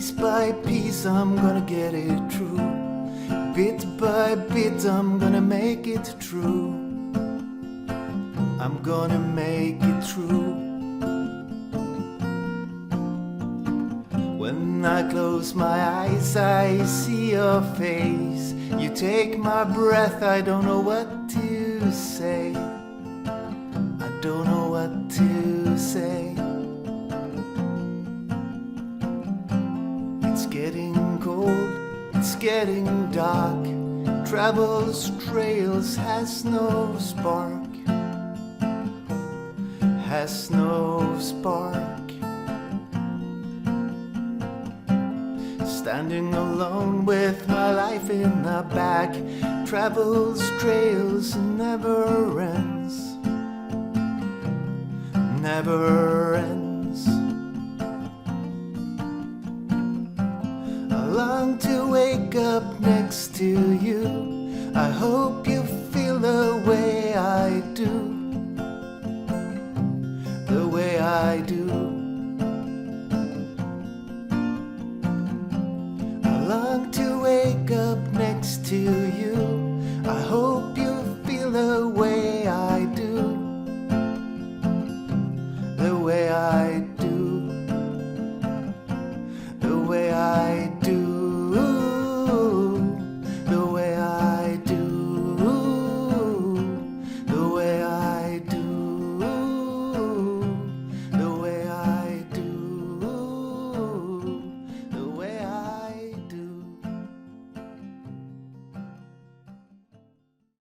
Piece by piece I'm gonna get it through. Bit by bit I'm gonna make it true. I'm gonna make it through. When I close my eyes I see your face. You take my breath, I don't know what to say. I don't know what to say. It's getting cold, it's getting dark. Travel's trails has no spark. Has no spark. Standing alone with my life in the back. Travel's trails never ends. Never ends. I long to wake up next to you. I hope you feel the way I do. The way I do.